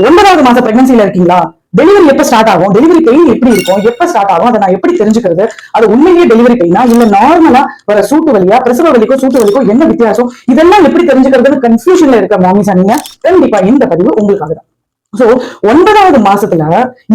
9வது மாச பிரெக்னன்சில இருக்கீங்களா? டெலிவரி எப்ப ஸ்டார்ட் ஆகும், டெலிவரி பெயின் எப்படி இருக்கும், எப்ப ஸ்டார்ட் ஆகும், அதை நான் எப்படி தெரிஞ்சுக்கிறது? அது உண்மையிலேயே டெலிவரி பெயினா இல்ல நார்மலா வர சூட்டு வலியா, பிரசவ வலிக்கும் சூட்டு வலிக்கும் என்ன வித்தியாசம், இதெல்லாம் எப்படி தெரிஞ்சுக்கிறதுன்னு கன்ஃபியூஷன்ல இருக்க மாமிஸா நீங்க, கண்டிப்பா இந்த பதிவு உங்களுக்காக தான். சோ 9வது மாசத்துல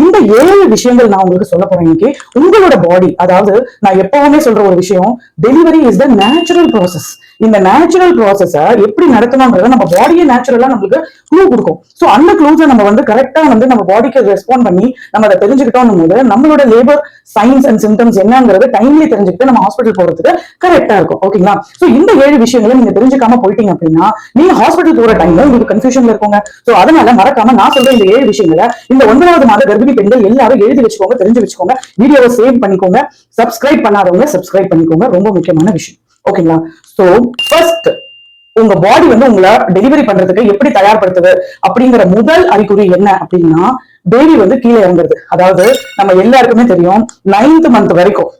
இந்த 7 விஷயங்கள் நான் உங்களுக்கு சொல்ல போறேன் இன்னைக்கு. உங்களோட பாடி, அதாவது நான் எப்பவுமே சொல்ற ஒரு விஷயம், delivery is the natural process. இந்த நேச்சுரல் ப்ராசஸ எப்படி நடத்தணும்ன்றத நம்ம பாடியே நேச்சுரலா நம்மளுக்கு க்ளூ கொடுக்கும். சோ அந்த க்ளூஸை நம்ம கரெக்டா நம்ம பாடிக்கு ரெஸ்பாண்ட் பண்ணி நம்ம அதை தெரிஞ்சுக்கிட்டோம் போது நம்மளோட லேபர் சைன்ஸ் அண்ட் சிம்டம்ஸ் என்னங்கிறது டைம்லி தெரிஞ்சுக்கிட்டு நம்ம ஹாஸ்பிட்டல் போறதுக்கு கரெக்டா இருக்கும். ஓகேங்களா? சோ இந்த 7 விஷயங்களை நீங்க தெரிஞ்சுக்காம போயிட்டீங்க அப்படின்னா நீங்க ஹாஸ்பிட்டல் போற டைம்ல உங்களுக்கு கன்ஃபியூஷன்ல இருக்குங்க. சோ அதனால மறக்காம நான் சொல்ற இந்த 7 விஷயங்களை இந்த 9வது மாத கர்ப்பிணி பெண்கள் எல்லாரும் எழுதி வச்சுக்கோங்க, தெரிஞ்சு வச்சுக்கோங்க, வீடியோவை சேவ் பண்ணிக்கோங்க, சப்ஸ்கிரைப் பண்ணாதவங்க சப்ஸ்கிரைப் பண்ணிக்கோங்க. ரொம்ப முக்கியமான விஷயம். ஓகேங்களா? சோ ஃபர்ஸ்ட், உங்க பாடி உங்களை டெலிவரி பண்றதுக்கு எப்படி தயார்படுத்துது அப்படிங்கிற முதல் அறிகுறி என்ன அப்படின்னா, பேபி கீழே இறங்குறது. அதாவது நம்ம எல்லாருக்குமே தெரியும், 9th மந்த் வரைக்கும்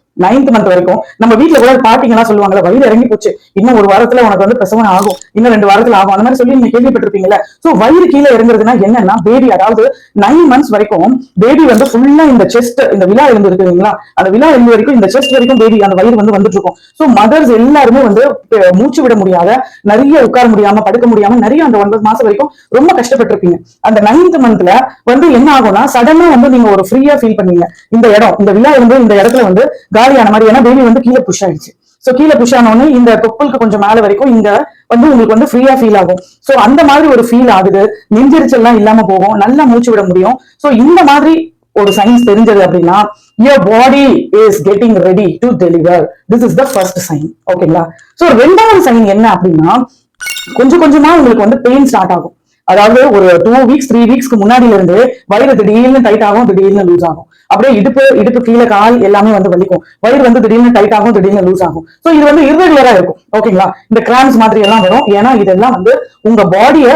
நம்ம வீட்டுல கூட பாட்டிங்கெல்லாம் சொல்லுவாங்கல்ல, வயிறு இறங்கி போச்சு, இன்னும் ஒரு வாரத்துல உனக்கு பிரசவம் ஆகும், இன்னும் 2 வாரத்துல ஆகும், அந்த மாதிரி சொல்லி நீங்க கேள்விப்பட்டிருப்பீங்கல்ல. சோ வயிறு கீழே இறங்குறதுன்னா என்னன்னா, பேபி அதாவது 9 months வரைக்கும் பேபி ஃபுல்லா இந்த செஸ்ட், இந்த விழா எலும்பு இருக்கு இல்லைங்களா, அந்த விழா எலும்பு வரைக்கும், இந்த செஸ்ட் வரைக்கும் பேபி அந்த வயிறு வந்துட்டு இருக்கும். சோ மதர்ஸ் எல்லாருமே மூச்சு விட முடியாத, நிறைய உட்கார முடியாம, படுக்க முடியாம, நிறைய அந்த 9 மாசம் வரைக்கும் ரொம்ப கஷ்டப்பட்டிருப்பீங்க. அந்த 9th மந்த்ல என்ன ஆகும்னா, சடனா நீங்க ஒரு ஃப்ரீயா ஃபீல் பண்ணுவீங்க. இந்த இடம், இந்த விழா எலும்பு இந்த இடத்துல காலியான மாதிரி, ஏன்னா பேபி கீழே புஷ் ஆயிடுச்சு. சோ கீழே புஷ் ஆனோன்னு இந்த தொப்புளுக்கு கொஞ்சம் மேல வரைக்கும் இங்க உங்களுக்கு ஃப்ரீயா ஃபீல் ஆகும். சோ அந்த மாதிரி ஒரு ஃபீல் ஆகுது. நெஞ்செரிச்சல்லாம் இல்லாம போகும், நல்லா மூச்சு விட முடியும். சோ இந்த மாதிரி ஒரு சைன்ஸ் தெரிஞ்சது அப்படின்னா, your body is getting ready to deliver. This is the first sign. ஓகேங்களா? சோ 2வது சைன் என்ன அப்படின்னா, கொஞ்சம் கொஞ்சமா உங்களுக்கு பெயின் ஸ்டார்ட் ஆகும். அதாவது ஒரு 2 weeks 3 weeksக்கு முன்னாடில இருந்து வயிறு திடீர்னு டைட் ஆகும், திடீர்னு லூஸ் ஆகும். அப்படியே இடுப்பு கீழே கால் எல்லாமே வலிக்கும். வயிறு திடீர்னு டைட் ஆகும், திடீர்னு லூஸ் ஆகும். சோ இது இர்ரெகுலரா இருக்கும். ஓகேங்களா? இந்த கிராம்ஸ் மாதிரி எல்லாம் வரும். ஏன்னா இதெல்லாம் உங்க பாடியை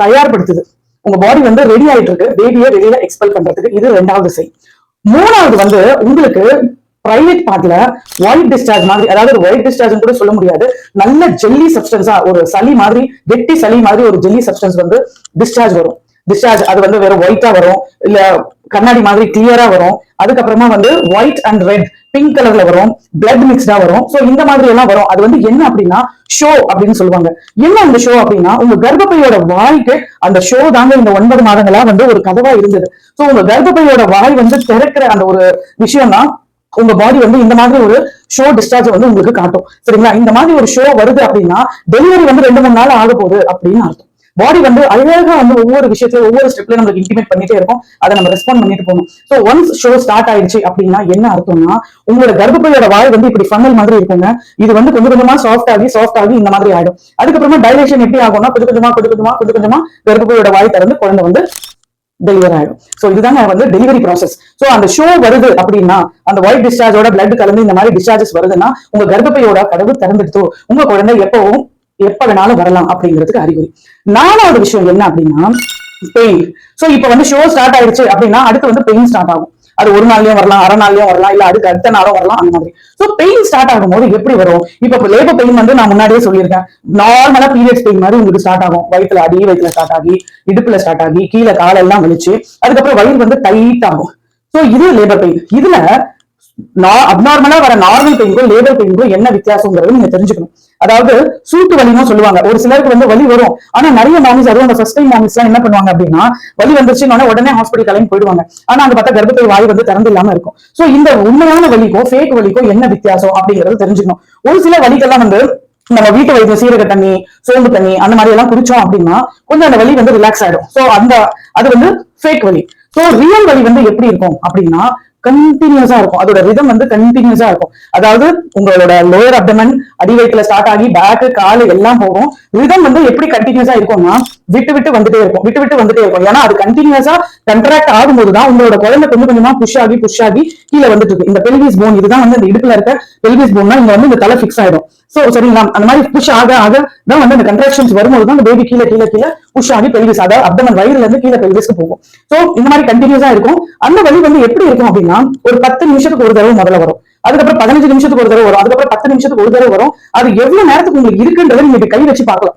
தயார்படுத்துது. உங்க பாடி ரெடி ஆயிட்டு இருக்கு பேபியை வெளியில எக்ஸ்பெல் பண்றதுக்கு. இது 2வது சைன். 3வது உங்களுக்கு பிரைவேட் பார்ட்ல ஒயிட் டிஸ்சார்ஜ் மாதிரி, அதாவது ஒயிட் டிஸ்சார்ஜ் கூட சொல்ல முடியாது, நல்ல ஜெல்லி சப்ஸ்டன்ஸா, ஒரு சளி மாதிரி, கெட்டி சளி மாதிரி ஒரு ஜெல்லி சப்ஸ்டன்ஸ் டிஸ்சார்ஜ் வரும். டிஸ்சார்ஜ் அது வெறும் ஒயிட்டா வரும், இல்ல கண்ணாடி மாதிரி கிளியரா வரும். அதுக்கப்புறமா ஒயிட் அண்ட் ரெட், பிங்க் கலர்ல வரும், பிளட் மிக்ஸ்டா வரும். சோ இந்த மாதிரி எல்லாம் வரும். அது என்ன அப்படின்னா ஷோ அப்படின்னு சொல்லுவாங்க. என்ன அந்த ஷோ அப்படின்னா, உங்க கர்ப்பப்பையோட வாய்க்கு அந்த ஷோ தாங்க இந்த 9 மாதங்களா ஒரு கதவா இருந்தது. சோ உங்க கர்ப்பப்பையோட வாய் திறக்கிற அந்த ஒரு விஷயம் தான் உங்க பாடி இந்த மாதிரி ஒரு ஷோ டிஸ்சார்ஜ் உங்களுக்கு காட்டும். சரிங்களா? இந்த மாதிரி ஒரு ஷோ வருது அப்படின்னா டெலிவரி 2-3 நாள் ஆக போகுது அப்படின்னு அர்த்தம். பாடி அழகா ஒவ்வொரு விஷயத்துல ஒவ்வொரு ஸ்டெப்ல நம்மளுக்கு இன்டிமேட் பண்ணிட்டே இருக்கும். அதை நம்ம ரெஸ்பாண்ட் பண்ணிட்டு போகணும். சோ ஒன்ஸ் ஷோ ஸ்டார்ட் ஆயிடுச்சு அப்படின்னா என்ன அர்த்தம்னா, உங்களோட கர்ப்பப்பையோட வாய் இப்படி ஃபன்னல் மாதிரி இருக்குங்க. இது கொஞ்சம் கொஞ்சமா சாஃப்ட் ஆகி இந்த மாதிரி ஆயிடும். அதுக்கப்புறமா டைலேஷன் எப்படி ஆகும்னா, கொஞ்சம் கொஞ்சமா கர்ப்பப்பையோட வாய் திறந்து குழந்தை டெலிவரி ஆயிடும். சோ இதுதாங்க டெலிவரி ப்ராசஸ். சோ அந்த ஷோ வருது அப்படின்னா, அந்த ஒயிட் டிஸ்சார்ஜோட பிளட் கலந்து இந்த மாதிரி டிஸ்சார்ஜஸ் வருதுன்னா, உங்க கர்ப்பப்பையோட கதவு திறந்துடுத்து, உங்க குழந்தை எப்ப வேணாலும் வரலாம் அப்படிங்கிறதுக்கு அறிகுறி. 4வது விஷயம் என்ன அப்படின்னா, பெயின். சோ இப்ப ஷோ ஸ்டார்ட் ஆயிடுச்சு அப்படின்னா அடுத்து பெயின் ஸ்டார்ட் ஆகும். அது ஒரு நாள்லயும் வரலாம், அரை நாள்லயும் வரலாம், இல்ல அதுக்கு அடுத்த நாளும் வரலாம். அந்த மாதிரி சோ பெயின் ஸ்டார்ட் ஆகும்போது எப்படி வரும்? இப்ப லேபர் பெயின் நான் முன்னாடியே சொல்லியிருக்கேன். நார்மலா பீரியட்ஸ் பெயின் மாதிரி உங்களுக்கு ஸ்டார்ட் ஆகும். வயிற்றுல அடி வயிற்றுல ஸ்டார்ட் ஆகி, இடுப்புல ஸ்டார்ட் ஆகி, கீழே காலெல்லாம் வலிச்சு, அதுக்கப்புறம் வயிறு டைட் ஆகும். சோ இது லேபர் பெயின். இதுல அப்நார்மலா வர நார்மல் பெயினுக்கும் லேபர் பெயினுக்கும் என்ன வித்தியாசங்கிறது நீங்க தெரிஞ்சுக்கணும். அதாவது சூட்டு வலின்னு சொல்லுவாங்க. ஒரு சிலருக்கு வலி வரும். ஆனா நிறைய மாமிஸ், அதுவும் அந்த ஃபர்ஸ்ட் டைம் மாமிஸ் எல்லாம் என்ன பண்ணுவாங்க அப்படின்னா, வலி வந்துருச்சுன்னு உடனே ஹாஸ்பிட்டல் கிளம்பி போயிடுவாங்க. ஆனா அங்க பார்த்தா கர்ப்பப்பை வாய் திறந்து இல்லாம இருக்கும். சோ இந்த உண்மையான வலிக்கும் ஃபேக் வலிக்கும் என்ன வித்தியாசம் அப்படிங்கறது தெரிஞ்சுக்கணும். ஒரு சில வலிக்கெல்லாம் நம்ம வீட்டு வைத்தியம், சீரக தண்ணி, சோம்பு தண்ணி அந்த மாதிரி எல்லாம் குடிச்சோம் அப்படின்னா கொஞ்சம் அந்த வலி ரிலாக்ஸ் ஆயிடும். சோ அது ஃபேக் வலி. சோ ரியல் வலி எப்படி இருக்கும் அப்படின்னா, கண்டினியூஸா இருக்கும். அதோட ரிதம் கண்டினியூஸா இருக்கும். அதாவது உங்களோட லோயர் அப்டமன் அடி வயிற்றுல ஸ்டார்ட் ஆகி பேக்கு காலு எல்லாம் போகும். ரிதம் எப்படி கண்டினியூஸா இருக்கும்னா, விட்டு விட்டு வந்துட்டே இருக்கும். ஏன்னா அது கண்டினியூஸா கண்ட்ராக்ட் ஆகும்போதுதான் உங்களோட குழந்தை கொஞ்சம் கொஞ்சமா புஷ் ஆகி கீழே வந்துட்டு இருக்கு. இந்த பெல்விஸ் போன், இதுதான் இந்த இடுப்புல இருக்க பெல்விஸ் போன்னா இங்க இந்த தலை பிக்ஸ் ஆயிடும். சோ சரிங்களா? அந்த மாதிரி புஷ் ஆக தான் அந்த கண்ட்ராக்ஷன்ஸ் வரும்போது தான் அந்த பேபி கீழே புஷ் ஆகி பெல்விஸ், அதாவது அப்டமன் வயிறுல இருந்து கீழே பெல்விஸ்க்கு போகும். சோ இந்த மாதிரி கண்டினியூஸா இருக்கும். அந்த வலி எப்படி இருக்கும் அப்படின்னா, ஒரு 10 நிமிஷத்துக்கு ஒரு தடவை முதல்ல வரும். அதுக்கப்புறம் 15 நிமிஷத்துக்கு ஒரு தடவை வரும். அதுக்கப்புறம் 10 நிமிஷத்துக்கு ஒரு தடவை வரும். அது எவ்வளவு நேரத்துக்கு உங்களுக்கு இருக்குன்றதை நீங்க கை வச்சு பார்க்கலாம்.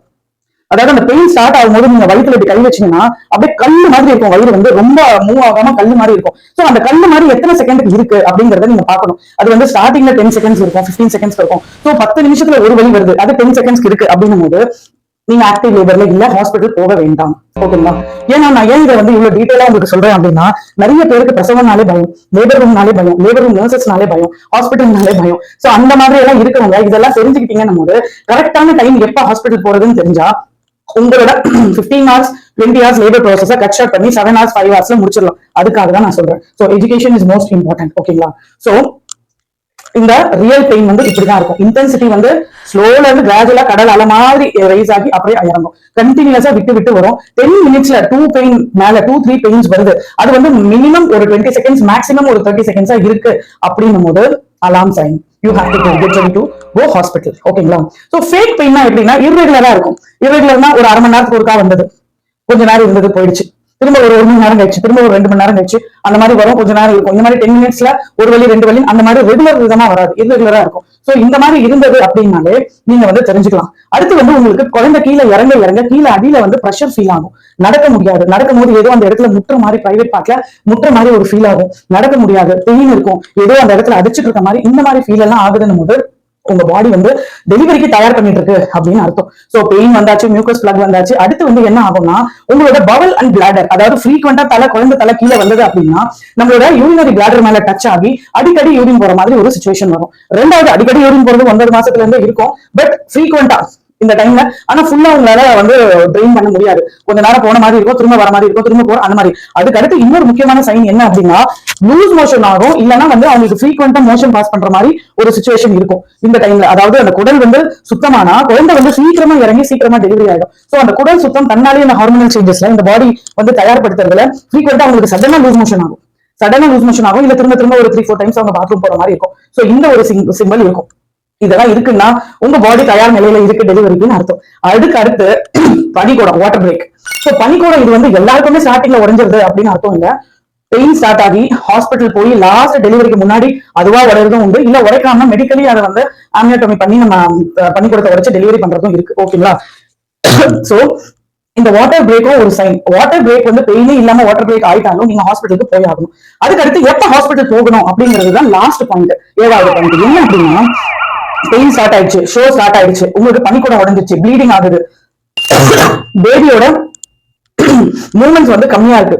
அதாவது அந்த பெயின் ஸ்டார்ட் ஆகும்போது நீங்க வயிற்றுல இப்படி கை வச்சீங்கன்னா அப்படியே கல்லு மாதிரி இருக்கும், வயிறு வந்து ரொம்ப மூவ் ஆகாம கல்லு மாதிரி இருக்கும். சோ அந்த கல்லு மாதிரி எத்தனை செகண்டுக்கு இருக்கு அப்படிங்கறத நீங்க பாக்கணும். அது வந்து ஸ்டார்டிங்ல 10 செகண்ட்ஸ் இருக்கும், 15 செகண்ட்ஸ் இருக்கும். சோ 10 நிமிஷத்துல ஒரு வலி வருது, அது 10 செகண்ட்ஸ்க்கு இருக்கு அப்படின்னும் போது நீங்க ஆக்டிவ் லேபர்ல இல்ல, ஹாஸ்பிட்டல் போக வேண்டாம். ஓகேங்களா? ஏன்னா நான் ஏன் இதை வந்து இவ்வளவு டீடைலா உங்களுக்கு சொல்றேன் அப்படின்னா, நிறைய பேருக்கு பிரசவம்னாலே பயம், லேபர் ரூம்னாலே பயம், லேபர் ரூம் நர்சஸ்னாலே பயம், ஹாஸ்பிட்டல்னாலே பயம். சோ அந்த மாதிரி எல்லாம் இருக்கிறவங்க இதெல்லாம் தெரிஞ்சுக்கிட்டீங்கன்னு போது கரெக்டான டைம் எப்ப ஹாஸ்பிட்டல் போறதுன்னு தெரிஞ்சா உங்களோட 15 hours 20 hours labour ப்ராசஸ cut short பண்ணி 7 hours 5 hours முடிச்சிடலாம். அதுக்காக தான் நான் சொல்றேன். So education is most important. ஓகேங்களா? சோ இந்த ரியல் பெயின் வந்து இப்படிதான் இருக்கும். இன்டென்சிட்டி வந்து ஸ்லோல இருந்து கிராஜுவலா கடல் அலை மாதிரி ரைஸ் ஆகி அப்படியே இறங்கும். கண்டினியூஸா விட்டு விட்டு வரும். 10 மினிட்ஸ்ல 2 பெயின் மேல 2-3 பெயின்ஸ் வருது. அது வந்து மினிமம் ஒரு 20 செகண்ட்ஸ், மேக்ஸிமம் ஒரு 30 செகண்ட்ஸா இருக்கு அப்படின்னும் போது அலாம் sign. You have to get ready to go hospital. ஓகேங்களா? சோ ஃபேக் பெயின்னா எப்படின்னா இர்ரெகுலரா இருக்கும். இர்ரெகுலர்னா ஒரு அரை மணி நேரத்துக்கு ஒருக்கா வந்தது, கொஞ்ச நேரம் இருந்தது போயிடுச்சு, திரும்ப ஒரு 1 மணி நேரம் கழிச்சு, திரும்ப ஒரு 2 மணி நேரம் கழிச்சு, அந்த மாதிரி வரும். கொஞ்ச நேரம் இருக்கும். இந்த மாதிரி 10 மினிட்ஸ்ல ஒரு வலி 2 வலி அந்த மாதிரி ரெகுலர் விதமா வராது, இர்ரெகுலரா இருக்கும். சோ இந்த மாதிரி இருந்தது அப்படின்னாலே நீங்க வந்து தெரிஞ்சுக்கலாம். அடுத்து வந்து உங்களுக்கு குழந்தை கீழே இறங்க இறங்க கீழே அடியில வந்து பிரஷர் ஃபீல் ஆகும். நடக்க முடியாது. நடக்கும் போது ஏதோ அந்த இடத்துல முட்டுற மாதிரி, பிரைவேட் பார்ட்ல முட்டுற மாதிரி ஒரு ஃபீல் ஆகும். நடக்க முடியாது, பெயின் இருக்கும், ஏதோ அந்த இடத்துல அடிச்சுட்டு இருக்க மாதிரி இந்த மாதிரி ஃபீல் எல்லாம் ஆகுதுன்னு போது உங்க பாடி வந்து டெலிவரிக்கு தயார் பண்ணிட்டு இருக்கு அப்படின்னு அர்த்தம். சோ பெயின் வந்தாச்சு, மியூக்கஸ் பிளக் வந்தாச்சு. அடுத்து வந்து என்ன ஆகும்னா உங்களோட பவல் அண்ட் பிளாடர், அதாவது ஃப்ரீக்வெண்டா குழந்தை தலை கீழே வந்தது அப்படின்னா நம்மளோட யூரினரி பிளாடர் மேல டச் ஆகி அடிக்கடி யூரின் போற மாதிரி ஒரு சுச்சுவேஷன் வரும். ரெண்டாவது, அடிக்கடி யூரின் போறது 9 மாசத்துல இருந்தே இருக்கும், பட் ஃப்ரீக்வெண்டா இந்த டைம்ல. ஆனா ஃபுல்லா உங்களால வந்து ட்ரெயின் பண்ண முடியாது. கொஞ்ச நேரம் போன மாதிரி இருக்கும், திரும்ப வர மாதிரி இருக்கும், திரும்ப போற அந்த மாதிரி. அதுக்கு அடுத்து இன்னொரு முக்கியமான சைன் என்ன அப்படின்னா லூஸ் மோஷன் ஆகும், இல்லைன்னா வந்து அவங்களுக்கு ஃப்ரீக்வெண்டா மோஷன் பாஸ் பண்ற மாதிரி ஒரு சுச்சுவேஷன் இருக்கும் இந்த டைம்ல. அதாவது அந்த குடல் வந்து சுத்தமானா குழந்தை வந்து சீக்கிரமா இறங்கி சீக்கிரமா டெலிவரி ஆயிடும். சோ அந்த குடல் சுத்தம் தன்னாலே இந்த ஹார்மோனல் சேஞ்சஸ்ல இந்த பாடி வந்து தயார்படுத்துறதுல ஃப்ரீக்வெண்டா அவங்களுக்கு சடனா லூஸ் மோஷன் ஆகும். இல்ல திரும்ப திரும்ப ஒரு 3-4 டைம்ஸ் அவங்க பாத்ரூம் போற மாதிரி இருக்கும். சோ இந்த ஒரு சிம்பிள் இருக்கும். இதெல்லாம் இருக்குன்னா உங்க பாடி தயார் நிலையில இருக்கு டெலிவரிக்குன்னு அர்த்தம். அதுக்கு அடுத்து பனிக்கூடம், வாட்டர் பிரேக். சோ பனிக்கூடம் இது வந்து எல்லாருக்குமே ஸ்டார்டிங்ல உடைஞ்சிருது அப்படின்னு அர்த்தம் இல்ல. பெயின் ஸ்டார்ட் ஆகி ஹாஸ்பிட்டல் போய் லாஸ்ட் டெலிவரிக்கு முன்னாடி அதுவா உடையறதும் உண்டு, இல்ல உடைக்காம மெடிக்கலி அதை வந்து ஆம்னியோட்டமி பண்ணி நம்ம பனிக்கூடத்தை உடைச்சு டெலிவரி பண்றதும் இருக்கு. ஓகேங்களா? சோ இந்த வாட்டர் பிரேக்கும் ஒரு சைன். வாட்டர் பிரேக் வந்து பெயினே இல்லாம வாட்டர் பிரேக் ஆயிட்டாலும் நீங்க ஹாஸ்பிட்டலுக்கு போய் ஆகணும். அதுக்கு அடுத்து எப்ப ஹாஸ்பிட்டல் போகணும் அப்படிங்கிறதுதான் லாஸ்ட் பாயிண்ட், 7வது பாயிண்ட். என்ன அப்படின்னா பெயின் ஸ்டார்ட் ஆயிடுச்சு, ஷோ ஸ்டார்ட் ஆயிடுச்சு, உங்களுக்கு பனிக்கூடம் உடைஞ்சிச்சு, ப்ளீடிங் ஆகுது, பேபியோட மூவ்மெண்ட்ஸ் வந்து கம்மியா இருக்கு,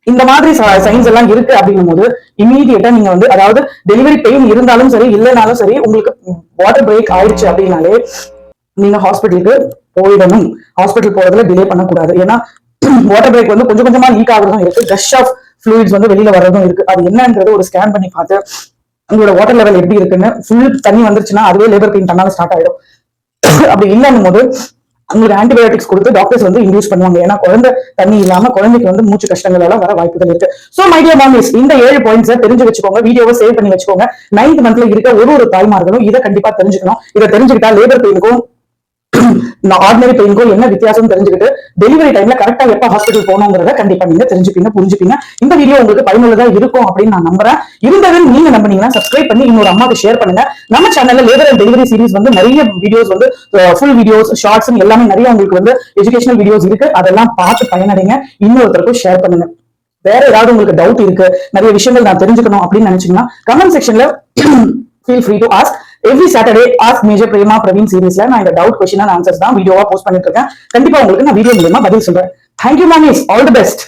இந்த மாதிரி சைன்ஸ் எல்லாம் இருக்கு அப்படின்னும் போது இமீடியட்டா நீங்க வந்து, அதாவது டெலிவரி பெயின் இருந்தாலும் சரி இல்லைனாலும் சரி, உங்களுக்கு வாட்டர் பிரேக் ஆயிடுச்சு அப்படின்னாலே நீங்க ஹாஸ்பிட்டலுக்கு போயிடணும். ஹாஸ்பிட்டல் போறதுல டிலே பண்ணக்கூடாது. ஏன்னா வாட்டர் பிரேக் வந்து கொஞ்சம் கொஞ்சமா லீக் ஆகுறதும் இருக்கு, கஷ் ஆஃப் ஃப்ளூயிட்ஸ் வந்து வெளியில வர்றதும் இருக்கு. அது என்னன்றது ஒரு ஸ்கேன் பண்ணி பார்த்து உங்களோட வாட்டர் லெவல் எப்படி இருக்குன்னு, ஃபுல் தண்ணி வந்துருச்சுன்னா அதுவே லேபர் பெயின் தன்னால ஸ்டார்ட் ஆயிடும். அப்படி இல்லைன்னும் போது உங்களுக்கு ஆன்டிபயோட்டிக்ஸ் கொடுத்து டாக்டர்ஸ் வந்து இன்டியூஸ் பண்ணுவாங்க. ஏன்னா குழந்தை தண்ணி இல்லாம குழந்தைக்கு வந்து மூச்சு கஷ்டங்கள் எல்லாம் வர வாய்ப்புகள் இருக்கு. சோ மை டியர் மாமிஸ், இந்த 7 பாயிண்ட்ஸ் தெரிஞ்சு வச்சுக்கோங்க, வீடியோவை சேவ் பண்ணி வச்சுக்கோங்க. 9th மந்த்ல இருக்க ஒரு தாய்மார்களும் இதை கண்டிப்பா தெரிஞ்சுக்கணும். இதை தெரிஞ்சுக்கிட்டா லேபர் பெயினுக்கும் ஆர்டினரி பெயினுக்கும் என்ன வித்தியாசம் தெரிஞ்சுக்கிட்டு டெலிவரி டைம்ல கரெக்டா எப்ப ஹாஸ்பிட்டல் போகணுங்கிறத கண்டிப்பா நீங்க தெரிஞ்சுப்பீங்க, புரிஞ்சுப்பீங்க. இந்த வீடியோ உங்களுக்கு பயனுள்ளதா இருக்கும் அப்படின்னு நான் நம்புறேன். இருந்ததுன்னு நீங்க நம்பினீங்கன்னா சப்ஸ்கிரைப் பண்ணி இன்னொரு அம்மாவுக்கு ஷேர் பண்ணுங்க. நம்ம சேனல்ல லேபர் அண்ட் டெலிவரி சீரிஸ் வந்து நிறைய வீடியோஸ் வந்து ஃபுல் வீடியோஸ், ஷார்ட்ஸ் எல்லாமே நிறைய உங்களுக்கு வந்து எஜுகேஷனல் வீடியோஸ் இருக்கு. அதெல்லாம் பார்த்து பயனடைங்க, இன்னொருத்தருக்கும் ஷேர் பண்ணுங்க. வேற ஏதாவது உங்களுக்கு டவுட் இருக்கு, நிறைய விஷயங்கள் நான் தெரிஞ்சுக்கணும் அப்படின்னு நினைச்சீங்கன்னா கமெண்ட் செக்ஷன்ல feel free to ask. Every Saturday Ask Major Prema Praveen சீரிஸ்ல நான் இந்த டவுட், கொஸ்டின் அண்ட் ஆன்சர்ஸ் தான் வீடியோவா போஸ்ட் பண்ணிட்டு இருக்கேன். கண்டிப்பா உங்களுக்கு நான் வீடியோ மூலமா பதில் சொல்றேன். Thank you, mamis. All the best.